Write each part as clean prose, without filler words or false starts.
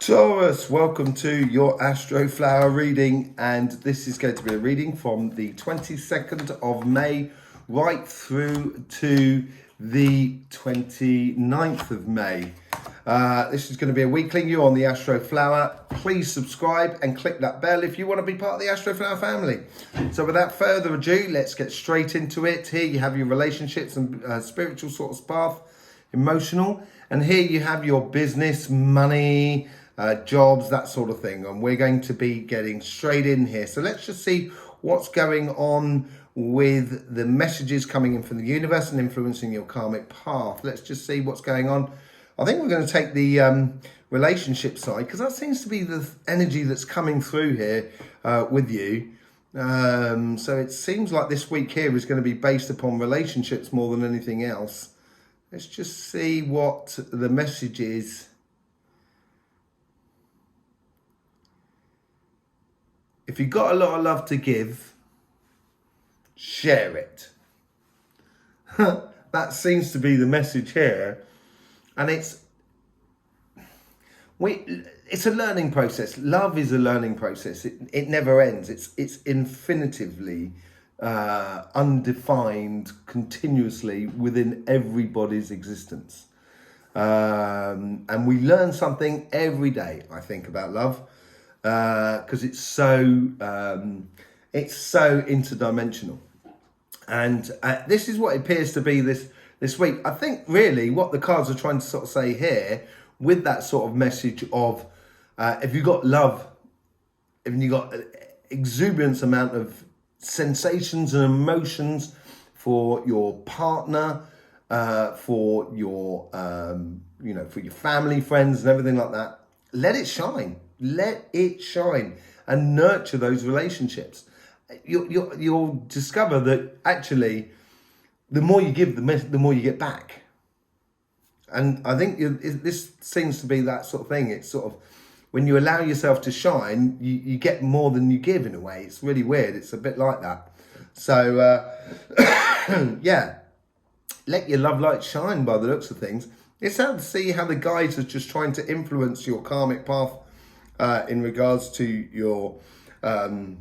Taurus, welcome to your Astroflower reading, and this is going to be a reading from the 22nd of May right through to the 29th of May. This is going to be a weekly. You're on the Astroflower. Please subscribe and click that bell if you want to be part of the Astroflower family. So without further ado, let's get straight into it. Here you have your relationships and spiritual sort of path, emotional, and here you have your business, money, jobs, that sort of thing. And we're going to be getting straight in here. So let's just see what's going on with the messages coming in from the universe and influencing your karmic path. Let's just see what's going on. I think we're going to take the relationship side, because that seems to be the energy that's coming through here with you. So it seems like this week here is going to be based upon relationships more than anything else. Let's just see what the message is. If you've got a lot of love to give, share it. That seems to be the message here. And it's a learning process. Love is a learning process. It never ends. It's infinitively undefined, continuously within everybody's existence. And we learn something every day, I think, about love. Because it's so interdimensional, and this is what it appears to be this week. I think really what the cards are trying to sort of say here with that sort of message of if you got love, if you got exuberance amount of sensations and emotions for your partner, for your for your family, friends, and everything like that, let it shine. Let it shine and nurture those relationships. You'll discover that actually the more you give, the more you get back. And I think this seems to be that sort of thing. It's sort of when you allow yourself to shine, you get more than you give in a way. It's really weird. It's a bit like that. So, yeah, let your love light shine by the looks of things. It's sad to see how the guides are just trying to influence your karmic path in regards to your, how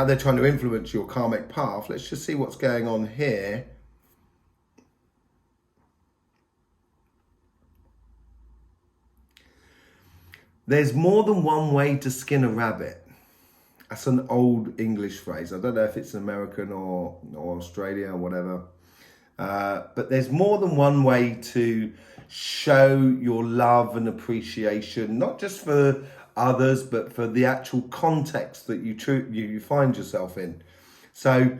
they're trying to influence your karmic path. Let's just see what's going on here. There's more than one way to skin a rabbit. That's an old English phrase. I don't know if it's American or Australia or whatever. But there's more than one way to show your love and appreciation, not just for others, but for the actual context that you find yourself in. So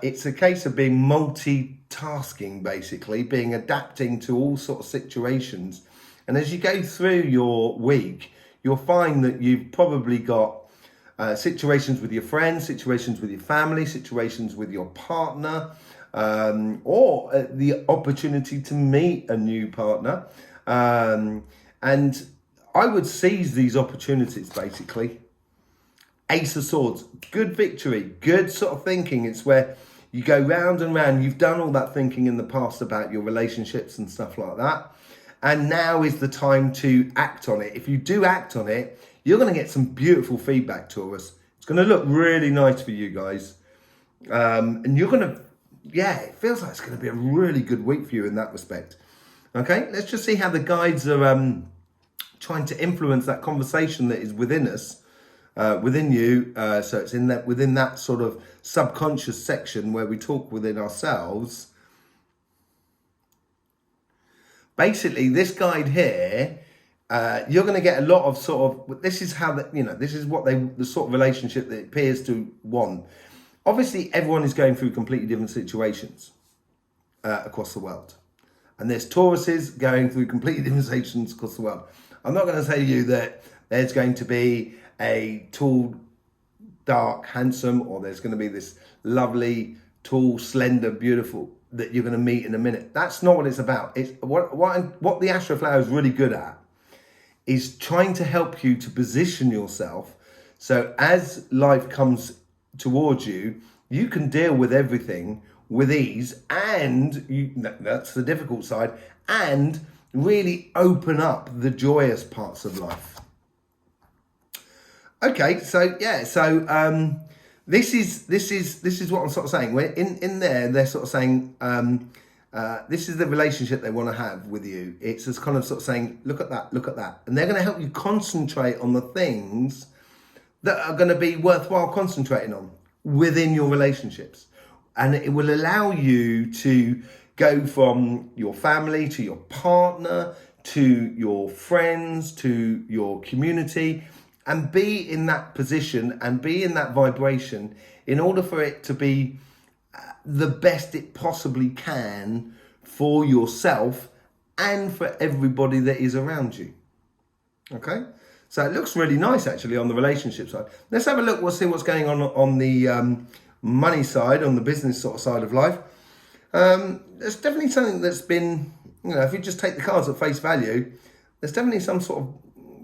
it's a case of being multitasking, basically, adapting to all sorts of situations. And as you go through your week, you'll find that you've probably got situations with your friends, situations with your family, situations with your partner, or the opportunity to meet a new partner. And I would seize these opportunities, basically. Ace of Swords, good victory, good sort of thinking. It's where you go round and round. You've done all that thinking in the past about your relationships and stuff like that. And now is the time to act on it. If you do act on it, you're going to get some beautiful feedback, Taurus. It's going to look really nice for you guys. And you're going to, it feels like it's going to be a really good week for you in that respect. Okay, let's just see how the guides are trying to influence that conversation that is within us, within you. So it's within that sort of subconscious section where we talk within ourselves. Basically, this guide here, you're going to get a lot of sort of, this is how this is what the sort of relationship that it appears to want. Obviously, everyone is going through completely different situations across the world. And there's Tauruses going through completely different situations across the world. I'm not going to say to you that there's going to be a tall, dark, handsome, or there's going to be this lovely, tall, slender, beautiful that you're going to meet in a minute. That's not what it's about. It's what the Astroflower is really good at is trying to help you to position yourself so as life comes towards you, you can deal with everything with ease, and that's the difficult side, and really open up the joyous parts of life. Okay, so yeah, so this is what I'm sort of saying. We're in there, they're sort of saying this is the relationship they want to have with you. It's just kind of sort of saying, look at that, and they're going to help you concentrate on the things that are going to be worthwhile concentrating on within your relationships, and it will allow you to go from your family to your partner to your friends to your community, and be in that position and be in that vibration in order for it to be the best it possibly can for yourself and for everybody that is around you. Okay, so it looks really nice actually on the relationship side. Let's have a look. We'll see what's going on the money side, on the business sort of side of life. There's definitely something that's been, if you just take the cards at face value, there's definitely some sort of,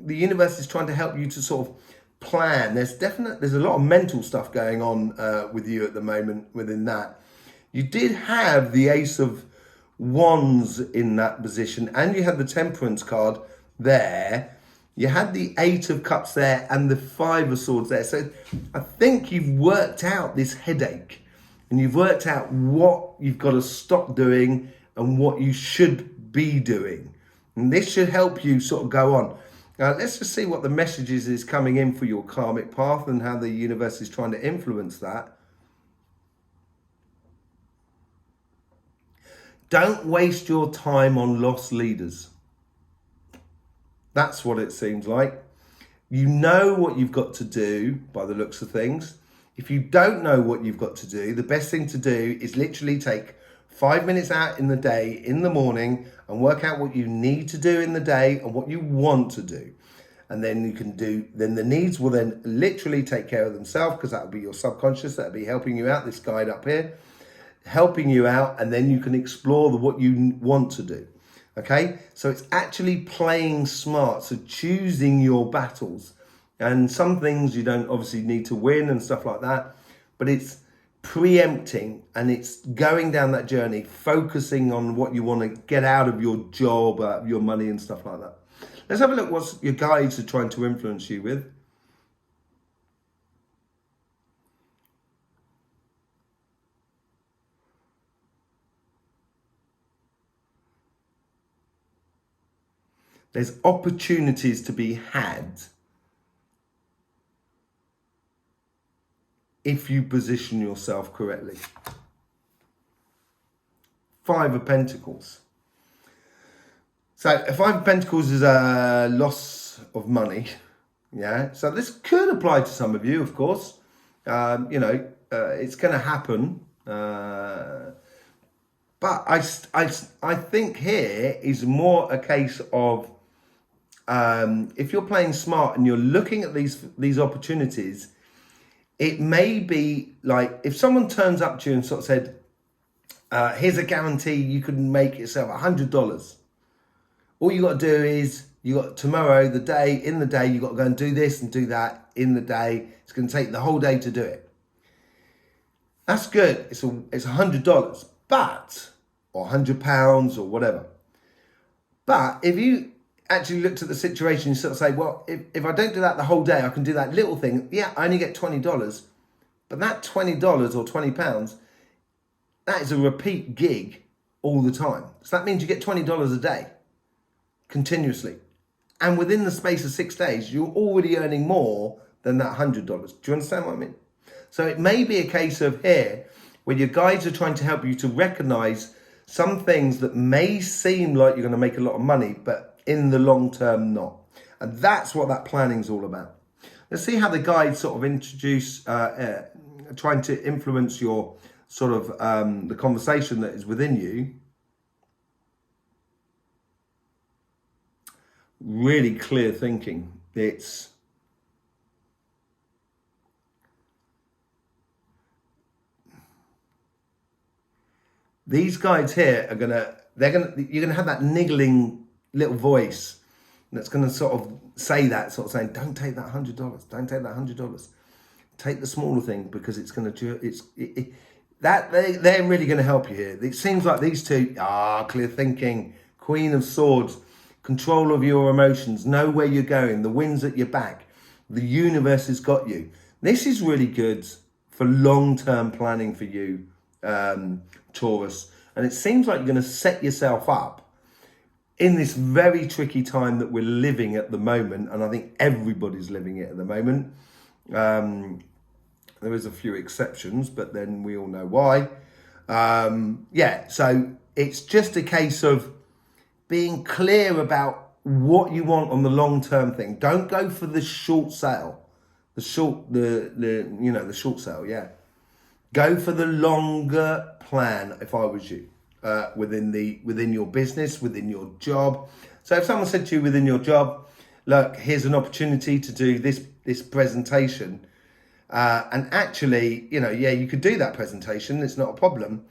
the universe is trying to help you to sort of plan. There's a lot of mental stuff going on with you at the moment within that. You did have the Ace of Wands in that position, and you had the Temperance card there. You had the Eight of Cups there and the Five of Swords there. So I think you've worked out this headache, and you've worked out what you've got to stop doing and what you should be doing. And this should help you sort of go on. Now, let's just see what the messages is coming in for your karmic path and how the universe is trying to influence that. Don't waste your time on lost leaders. That's what it seems like. You know what you've got to do by the looks of things. If you don't know what you've got to do, the best thing to do is literally take 5 minutes out in the day, in the morning, and work out what you need to do in the day and what you want to do. And then then the needs will then literally take care of themselves, because that will be your subconscious, that will be helping you out, this guide up here, helping you out, and then you can explore what you want to do. Okay, so it's actually playing smart, so choosing your battles. And some things you don't obviously need to win and stuff like that, but it's preempting, and it's going down that journey, focusing on what you want to get out of your job, your money and stuff like that. Let's have a look what your guides are trying to influence you with. There's opportunities to be had if you position yourself correctly. Five of Pentacles. So Five of Pentacles is a loss of money. Yeah. So this could apply to some of you, of course. It's going to happen. But I think here is more a case of, if you're playing smart and you're looking at these opportunities, it may be like if someone turns up to you and sort of said, here's a guarantee you can make yourself $100. All you got to do is, you got tomorrow, in the day, you got to go and do this and do that in the day. It's going to take the whole day to do it. That's good. It's $100, or £100 or whatever. But if you actually looked at the situation, you sort of say, well, if I don't do that the whole day, I can do that little thing. Yeah, I only get $20, but that $20 or £20, that is a repeat gig all the time. So that means you get $20 a day, continuously. And within the space of 6 days, you're already earning more than that $100. Do you understand what I mean? So it may be a case of here, where your guides are trying to help you to recognize some things that may seem like you're going to make a lot of money, but in the long term, not. And that's what that planning is all about. Let's see how the guides sort of introduce, trying to influence your sort of the conversation that is within you. Really clear thinking. It's these guides here are you're gonna have that niggling little voice that's gonna sort of say that, sort of saying, don't take that $100, don't take that $100. Take the smaller thing, because it's gonna they're really gonna help you here. It seems like these two clear thinking, Queen of Swords, control of your emotions, know where you're going, the wind's at your back, the universe has got you. This is really good for long-term planning for you, Taurus. And it seems like you're going to set yourself up in this very tricky time that we're living at the moment. And I think everybody's living it at the moment. There is a few exceptions, but then we all know why. Yeah, so it's just a case of being clear about what you want on the long-term thing. Don't go for the short sale. The short sale, yeah. Go for the longer plan if I was you, within your business, within your job. So if someone said to you within your job, look, here's an opportunity to do this presentation, and actually, yeah, you could do that presentation, it's not a problem,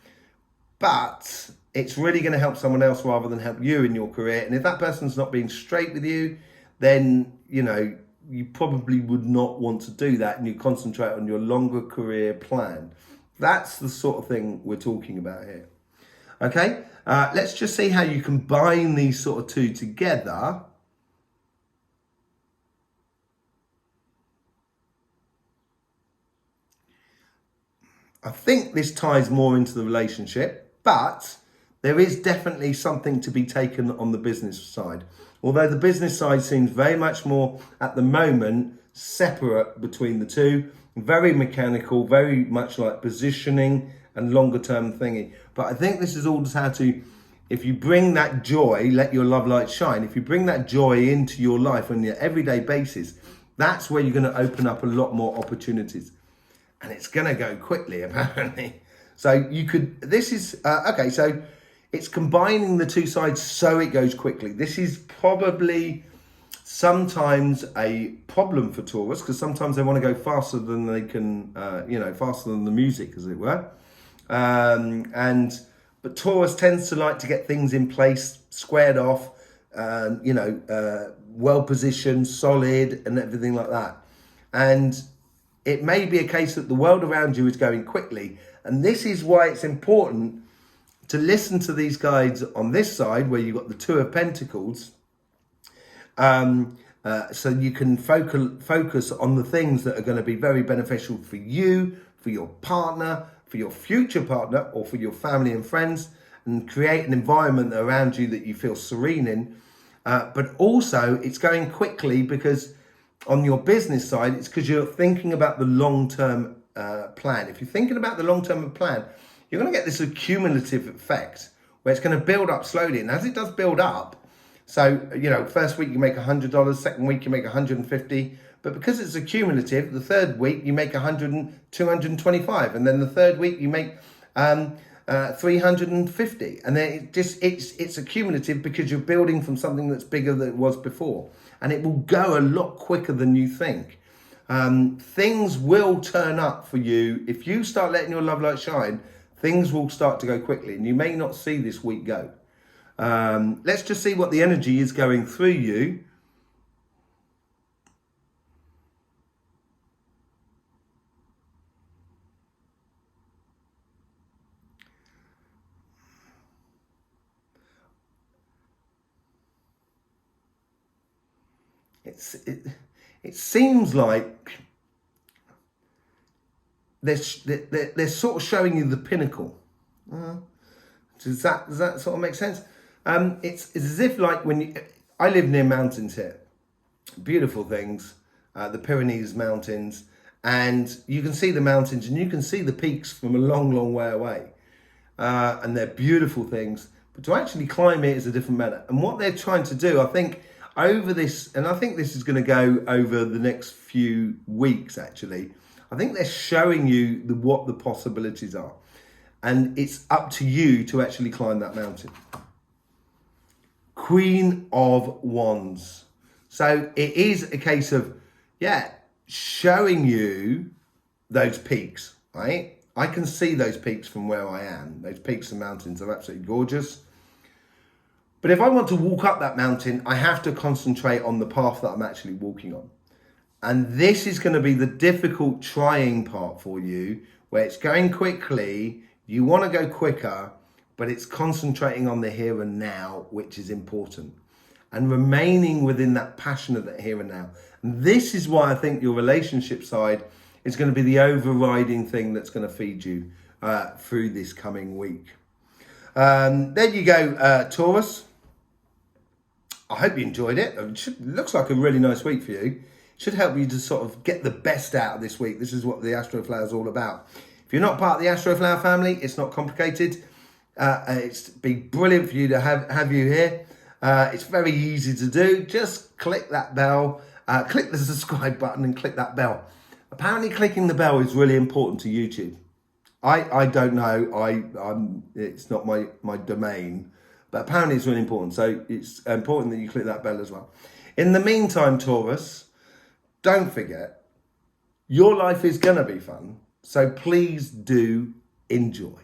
but it's really going to help someone else rather than help you in your career. And if that person's not being straight with you, then, you probably would not want to do that, and you concentrate on your longer career plan. That's the sort of thing we're talking about here. Okay, let's just see how you combine these sort of two together. I think this ties more into the relationship, but there is definitely something to be taken on the business side. Although the business side seems very much more, at the moment, separate between the two. Very mechanical, very much like positioning and longer term thingy. But I think this is all just how to, if you bring that joy, let your love light shine. If you bring that joy into your life on your everyday basis, that's where you're going to open up a lot more opportunities. And it's going to go quickly, apparently. So you could, this is, okay, so it's combining the two sides so it goes quickly. This is probably sometimes a problem for Taurus, because sometimes they want to go faster than they can, faster than the music, as it were. But Taurus tends to like to get things in place, squared off, well positioned, solid, and everything like that. And it may be a case that the world around you is going quickly. And this is why it's important to listen to these guides on this side, where you've got the Two of Pentacles, so you can focus on the things that are going to be very beneficial for you, for your partner, for your future partner, or for your family and friends, and create an environment around you that you feel serene in. But also, it's going quickly because on your business side, it's because you're thinking about the long-term plan. If you're thinking about the long-term plan, you're going to get this accumulative effect where it's going to build up slowly. And as it does build up, so, first week you make $100, second week you make 150, but because it's accumulative, the third week you make 225, and then the third week you make 350, and then it's accumulative because you're building from something that's bigger than it was before, and it will go a lot quicker than you think. Things will turn up for you if you start letting your love light shine. Things will start to go quickly, and you may not see this week go. Let's just see what the energy is going through you. It seems like they're sort of showing you the pinnacle. Does that sort of make sense? It's as if like I live near mountains here, beautiful things, the Pyrenees mountains, and you can see the mountains and you can see the peaks from a long, long way away, and they're beautiful things. But to actually climb it is a different matter. And what they're trying to do, I think, over this, and I think this is going to go over the next few weeks. Actually, I think they're showing you what the possibilities are. And it's up to you to actually climb that mountain. Queen of Wands. So it is a case of, showing you those peaks, right? I can see those peaks from where I am. Those peaks and mountains are absolutely gorgeous. But if I want to walk up that mountain, I have to concentrate on the path that I'm actually walking on. And this is going to be the difficult, trying part for you, where it's going quickly. You want to go quicker, but it's concentrating on the here and now, which is important, and remaining within that passion of the here and now. And this is why I think your relationship side is going to be the overriding thing that's going to feed you through this coming week. There you go, Taurus. I hope you enjoyed it. Looks like a really nice week for you. Should help you to sort of get the best out of this week. This is what the Astroflower is all about. If you're not part of the Astroflower family, it's not complicated. It's been brilliant for you to have you here. It's very easy to do. Just click that bell, click the subscribe button and click that bell. Apparently clicking the bell is really important to YouTube. I don't know. It's not my domain, but apparently it's really important. So it's important that you click that bell as well. In the meantime, Taurus, don't forget, your life is going to be fun. So please do enjoy.